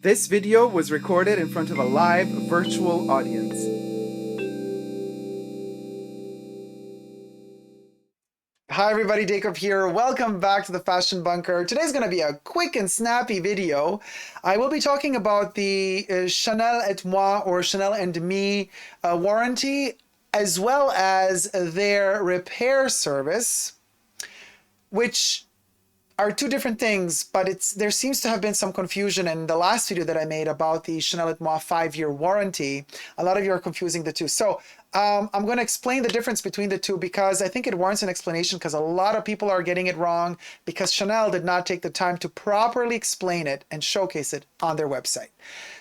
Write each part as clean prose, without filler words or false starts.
This video was recorded in front of a live virtual audience. Hi everybody, Dacob here. Welcome back to the Fashion Bunker. Today's going to be a quick and snappy video. I will be talking about the Chanel et Moi or Chanel and Me warranty, as well as their repair service, which are two different things, but there seems to have been some confusion in the last video that I made about the Chanel et Moi 5-year warranty. A lot of you are confusing the two. So I'm going to explain the difference between the two because I think it warrants an explanation, because a lot of people are getting it wrong because Chanel did not take the time to properly explain it and showcase it on their website.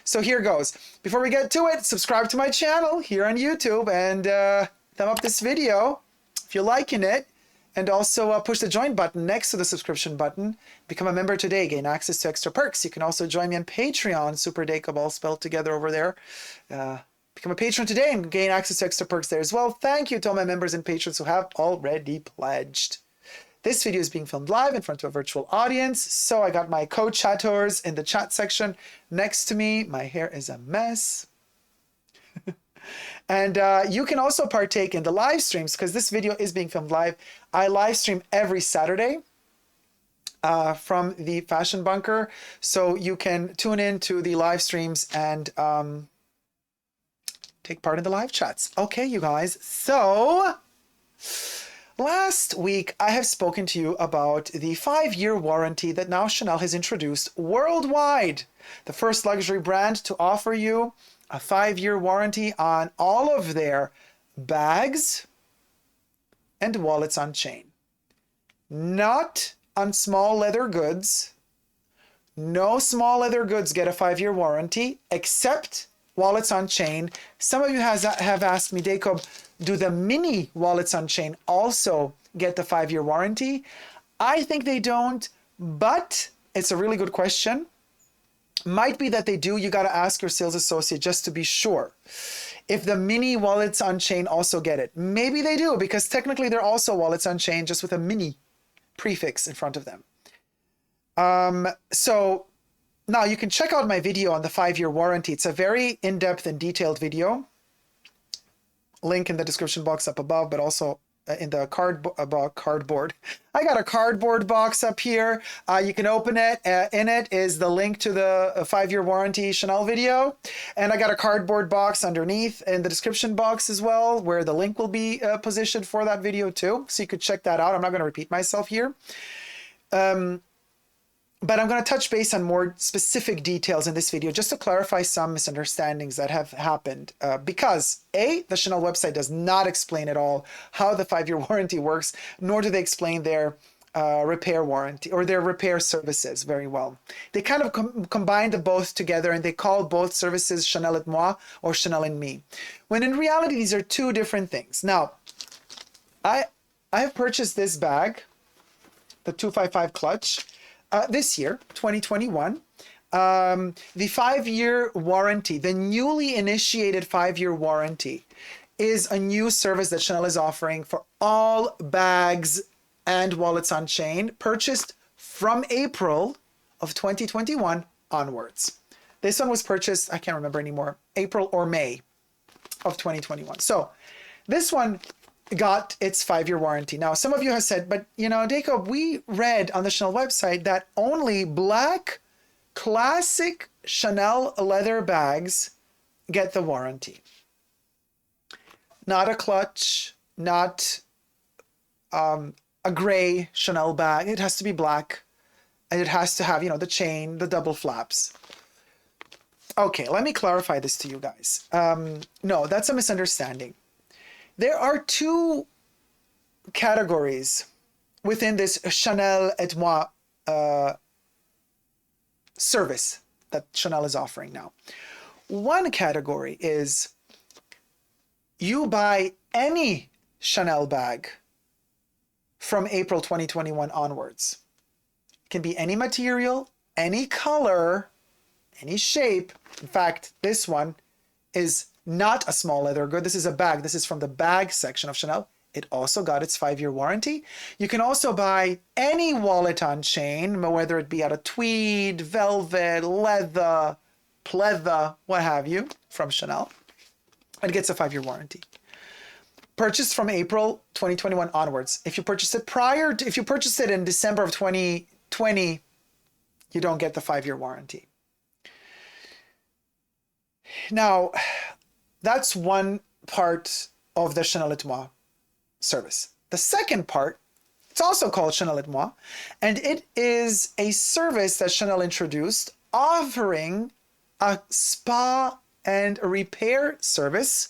So here goes. Before we get to it, subscribe to my channel here on YouTube and thumb up this video if you're liking it. And also push the join button next to the subscription button. Become a member today, gain access to extra perks. You can also join me on Patreon, superdacob, all spelled together over there. Become a patron today and gain access to extra perks there as well. Thank you to all my members and patrons who have already pledged. This video is being filmed live in front of a virtual audience. So I got my co-chatters in the chat section next to me. My hair is a mess. And you can also partake in the live streams because this video is being filmed live. I live stream every Saturday from the Fashion Bunker. So you can tune in to the live streams and take part in the live chats. Okay, you guys. So last week, I have spoken to you about the 5-year warranty that now Chanel has introduced worldwide. The first luxury brand to offer you a 5-year warranty on all of their bags and wallets on chain. Not on small leather goods. No small leather goods get a 5-year warranty except wallets on chain. Some of you have asked me, Dacob, do the mini wallets on chain also get the 5-year warranty? I think they don't, but it's a really good question. Might be that they do. You got to ask your sales associate just to be sure. If the mini wallets on chain also get it. Maybe they do, because technically they're also wallets on chain, just with a mini prefix in front of them. So now you can check out my video on the 5-year warranty. It's a very in-depth and detailed video. Link in the description box up above, but also in the cardboard. I got a cardboard box up here. You can open it. In it is the link to the 5-year warranty Chanel video. And I got a cardboard box underneath in the description box as well, where the link will be positioned for that video too. So you could check that out. I'm not going to repeat myself here. But I'm going to touch base on more specific details in this video just to clarify some misunderstandings that have happened. Because A, the Chanel website does not explain at all how the 5-year warranty works, nor do they explain their repair warranty or their repair services very well. They kind of combine the both together and they call both services Chanel et Moi or Chanel and Me, when in reality these are two different things. Now, I have purchased this bag, the 255 clutch, this year, 2021. The 5-year warranty, the newly initiated 5-year warranty, is a new service that Chanel is offering for all bags and wallets on chain purchased from April of 2021 onwards. This one was purchased, I can't remember anymore, April or May of 2021. So this one got its 5-year warranty. Now, some of you have said, but you know, Dacob, we read on the Chanel website that only black classic Chanel leather bags get the warranty. Not a clutch, not a gray Chanel bag. It has to be black and it has to have, you know, the chain, the double flaps. Okay, let me clarify this to you guys. No, that's a misunderstanding. There are two categories within this Chanel et Moi service that Chanel is offering now. One category is you buy any Chanel bag from April 2021 onwards. It can be any material, any color, any shape. In fact, this one is not a small leather good. This is a bag. This is from the bag section of Chanel. It also got its 5-year warranty. You can also buy any wallet on chain, whether it be out of tweed, velvet, leather, pleather, what have you, from Chanel. It gets a 5-year warranty. Purchased from April 2021 onwards. If you purchase it if you purchase it in December of 2020, you don't get the 5-year warranty. Now, that's one part of the Chanel et Moi service. The second part, it's also called Chanel et Moi, and it is a service that Chanel introduced offering a spa and a repair service,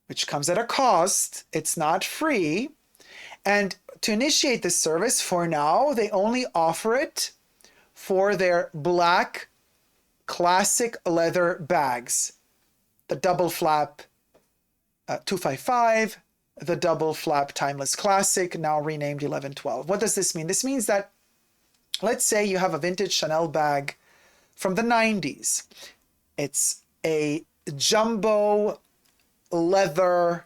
which comes at a cost. It's not free. And to initiate this service, for now, they only offer it for their black classic leather bags. The double flap 255, the double flap timeless classic, now renamed 1112. What does this mean? This means that, let's say you have a vintage Chanel bag from the 90s. It's a jumbo leather.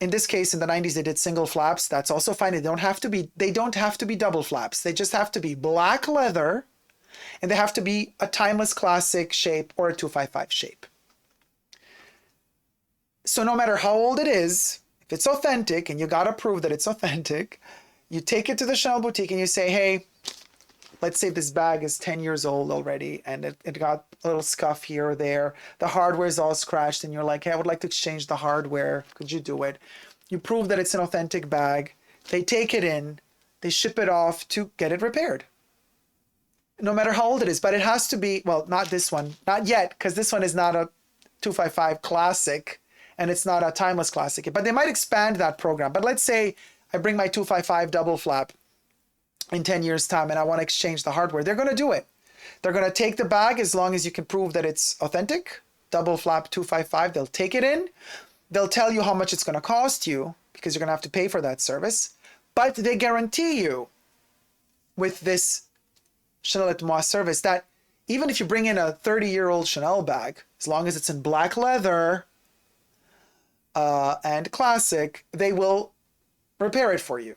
In this case, in the 90s, they did single flaps. That's also fine. They don't have to be double flaps. They just have to be black leather, and they have to be a timeless classic shape or a 255 shape. So no matter how old it is, if it's authentic, and you got to prove that it's authentic, you take it to the Chanel boutique and you say, hey, let's say this bag is 10 years old already and it got a little scuff here or there. The hardware is all scratched and you're like, hey, I would like to exchange the hardware. Could you do it? You prove that it's an authentic bag. They take it in, they ship it off to get it repaired. No matter how old it is, but it has to be, well, not this one, not yet, because this one is not a 255 classic and it's not a timeless classic, but they might expand that program. But let's say I bring my 255 double flap in 10 years time and I want to exchange the hardware. They're going to do it. They're going to take the bag as long as you can prove that it's authentic, double flap 255. They'll take it in. They'll tell you how much it's going to cost you because you're going to have to pay for that service. But they guarantee you with this Chanel et Moi service that even if you bring in a 30-year-old Chanel bag, as long as it's in black leather and classic, they will repair it for you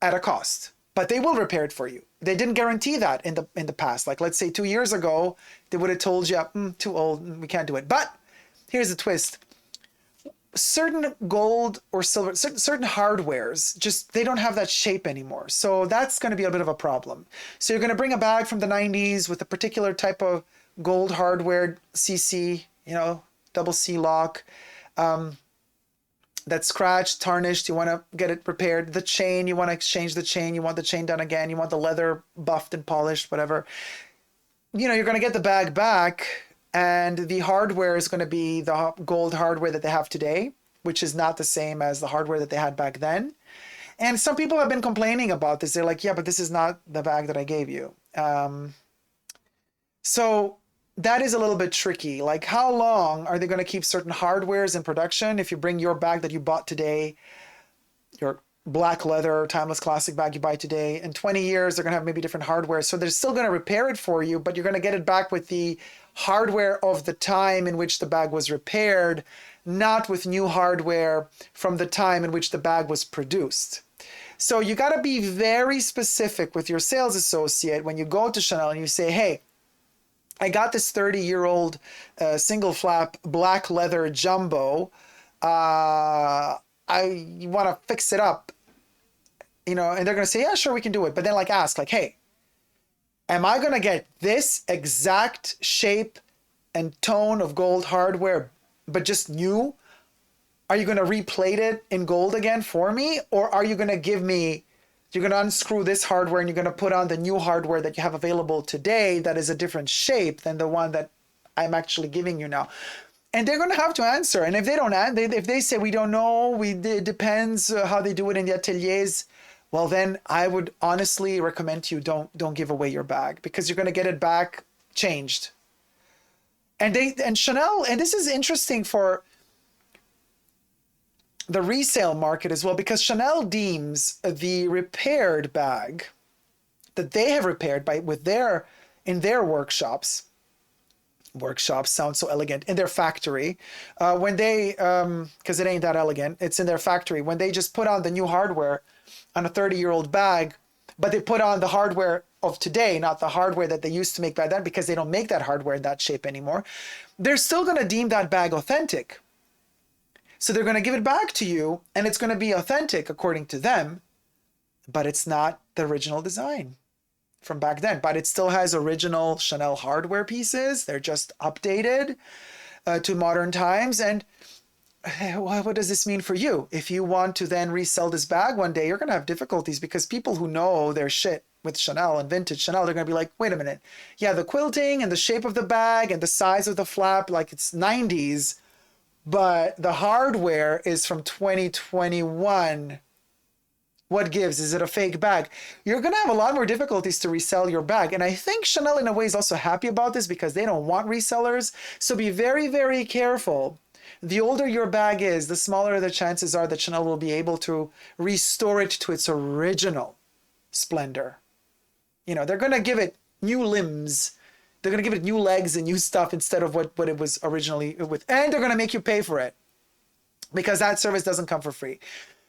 at a cost. But they will repair it for you. They didn't guarantee that in the past. Like, let's say 2 years ago, they would have told you, too old, we can't do it. But here's the twist. Certain gold or silver, certain hardwares, just, they don't have that shape anymore. So that's going to be a bit of a problem. So you're going to bring a bag from the 90s with a particular type of gold hardware, CC, double C lock, that's scratched, tarnished, you want to get it repaired. The chain, you want to exchange the chain, you want the chain done again, you want the leather buffed and polished, whatever. You're going to get the bag back, and the hardware is going to be the gold hardware that they have today, which is not the same as the hardware that they had back then. And some people have been complaining about this. They're like, yeah, but this is not the bag that I gave you. So that is a little bit tricky. Like, how long are they going to keep certain hardwares in production? If you bring your bag that you bought today, your black leather timeless classic bag you buy today, in 20 years they're going to have maybe different hardware, so they're still going to repair it for you, but you're going to get it back with the hardware of the time in which the bag was repaired, not with new hardware from the time in which the bag was produced. So you got to be very specific with your sales associate when you go to Chanel and you say, hey, I got this 30-year-old single flap black leather jumbo. I want to fix it up, and they're going to say, yeah, sure, we can do it. But then ask, hey, am I going to get this exact shape and tone of gold hardware, but just new? Are you going to replate it in gold again for me? Or are you going to you're going to unscrew this hardware and you're going to put on the new hardware that you have available today that is a different shape than the one that I'm actually giving you now? And they're going to have to answer. And if they don't answer, if they say, we don't know, it depends how they do it in the ateliers, well, then I would honestly recommend to you, don't give away your bag, because you're going to get it back changed. And Chanel, and this is interesting for the resale market as well, because Chanel deems the repaired bag that they have repaired in their workshops sound so elegant, in their factory, when they, because it ain't that elegant, it's in their factory, when they just put on the new hardware on a 30-year-old bag, but they put on the hardware of today, not the hardware that they used to make back then, because they don't make that hardware in that shape anymore, they're still going to deem that bag authentic. So they're going to give it back to you, and it's going to be authentic according to them, but it's not the original design from back then. But it still has original Chanel hardware pieces. They're just updated to modern times. And what does this mean for you? If you want to then resell this bag one day, you're going to have difficulties, because people who know their shit with Chanel and vintage Chanel, they're going to be like, wait a minute. Yeah, the quilting and the shape of the bag and the size of the flap, like it's 90s, but the hardware is from 2021. What gives? Is it a fake bag? You're going to have a lot more difficulties to resell your bag. And I think Chanel in a way is also happy about this, because they don't want resellers. So be very, very careful. The older your bag is, the smaller the chances are that Chanel will be able to restore it to its original splendor. You know, they're going to give it new limbs. They're going to give it new legs and new stuff instead of what it was originally with. And they're going to make you pay for it, because that service doesn't come for free.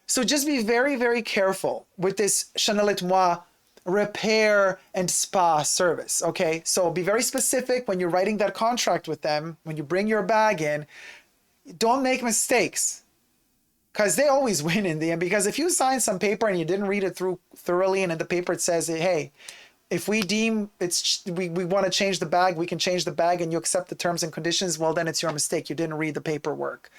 So just be very, very careful with this Chanel et Moi repair and spa service, okay? So be very specific when you're writing that contract with them, when you bring your bag in. Don't make mistakes, because they always win in the end. Because if you sign some paper and you didn't read it through thoroughly, and in the paper it says, hey, if we deem we want to change the bag, we can change the bag, and you accept the terms and conditions, well, then it's your mistake. You didn't read the paperwork.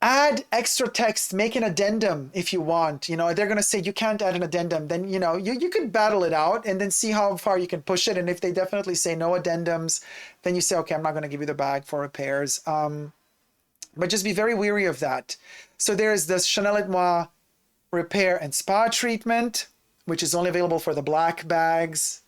Add extra text, make an addendum if you want. You know, they're going to say you can't add an addendum. Then, you know, you could battle it out and then see how far you can push it. And if they definitely say no addendums, then you say, okay, I'm not going to give you the bag for repairs. But just be very wary of that. So there's this Chanel et Moi repair and spa treatment, which is only available for the black bags,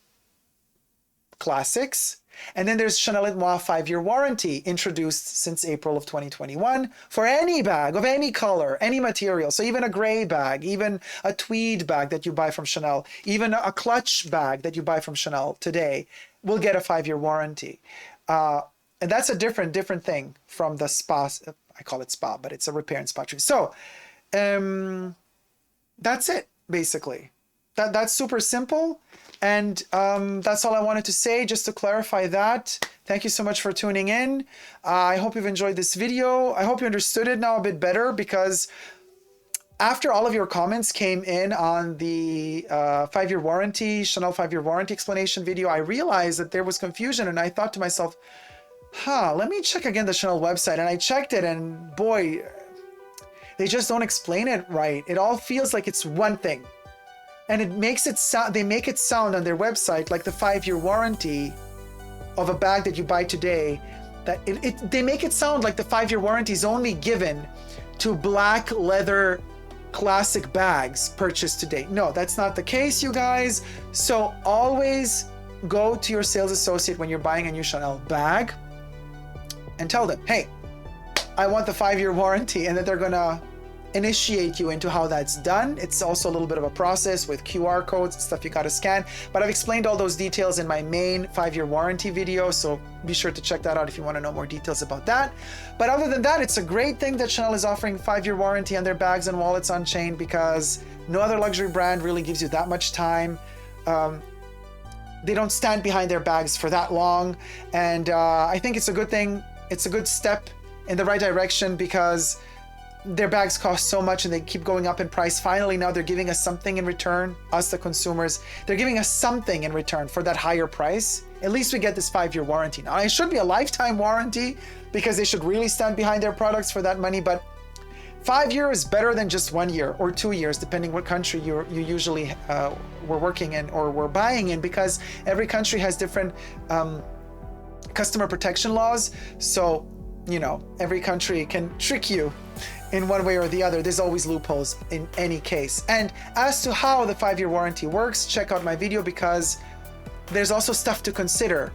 classics. And then there's Chanel et Moi 5-year warranty, introduced since April of 2021 for any bag of any color, any material. So even a gray bag, even a tweed bag that you buy from Chanel, even a clutch bag that you buy from Chanel today will get a 5-year warranty. And that's a different thing from the spa. I call it spa, but it's a repair and spa treatment. So that's it, basically. That's super simple. And that's all I wanted to say, just to clarify that. Thank you so much for tuning in. I hope you've enjoyed this video. I hope you understood it now a bit better, because after all of your comments came in on the 5-year warranty, Chanel 5-year warranty explanation video, I realized that there was confusion, and I thought to myself, let me check again the Chanel website. And I checked it, and boy, they just don't explain it right. It all feels like it's one thing. And it makes it sound, they make it sound on their website like the 5-year warranty of a bag that you buy today, that they make it sound like the 5-year warranty is only given to black leather classic bags purchased today. No, that's not the case, you guys. So always go to your sales associate when you're buying a new Chanel bag and tell them, hey, I want the 5-year warranty, and that they're gonna initiate you into how that's done. It's also a little bit of a process with QR codes and stuff you got to scan, but I've explained all those details in my main 5-year warranty video, so be sure to check that out if you want to know more details about that. But other than that, it's a great thing that Chanel is offering 5-year warranty on their bags and wallets on chain, because no other luxury brand really gives you that much time. They don't stand behind their bags for that long, and I think it's a good thing. It's a good step in the right direction, because their bags cost so much and they keep going up in price. Finally, now they're giving us something in return, us the consumers. They're giving us something in return for that higher price. At least we get this 5-year warranty. Now, it should be a lifetime warranty, because they should really stand behind their products for that money. But 5 years is better than just 1 year or 2 years, depending what country you usually were working in or were buying in, because every country has different customer protection laws. So, you know, every country can trick you in one way or the other. There's always loopholes in any case. And as to how the 5-year warranty works, check out my video, because there's also stuff to consider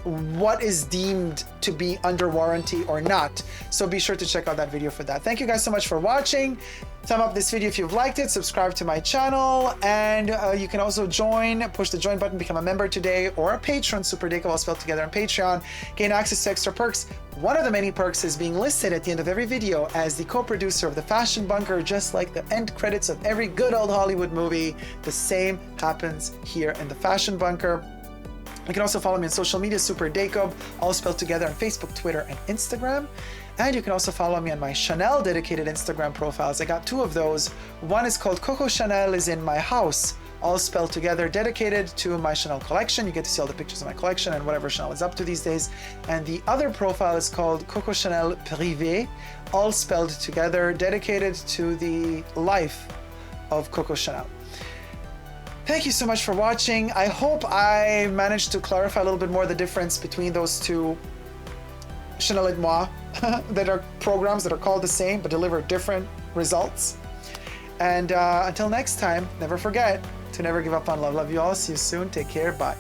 what is deemed to be under warranty or not. So be sure to check out that video for that. Thank you guys so much for watching. Thumb up this video if you've liked it, subscribe to my channel, and you can also push the join button, become a member today, or a patron, superdacob all spelled together on Patreon, gain access to extra perks. One of the many perks is being listed at the end of every video as the co-producer of the Fashion Bunker, just like the end credits of every good old Hollywood movie. The same happens here in the Fashion Bunker. You can also follow me on social media, superdacob, all spelled together on Facebook, Twitter, and Instagram. And you can also follow me on my Chanel dedicated Instagram profiles. I got 2 of those. One is called Coco Chanel is in my house, all spelled together, dedicated to my Chanel collection. You get to see all the pictures of my collection and whatever Chanel is up to these days. And the other profile is called Coco Chanel Privé, all spelled together, dedicated to the life of Coco Chanel. Thank you so much for watching. I hope I managed to clarify a little bit more the difference between those 2 Chanel et Moi that are programs that are called the same but deliver different results. And until next time, never forget to never give up on love. Love you all. See you soon. Take care. Bye.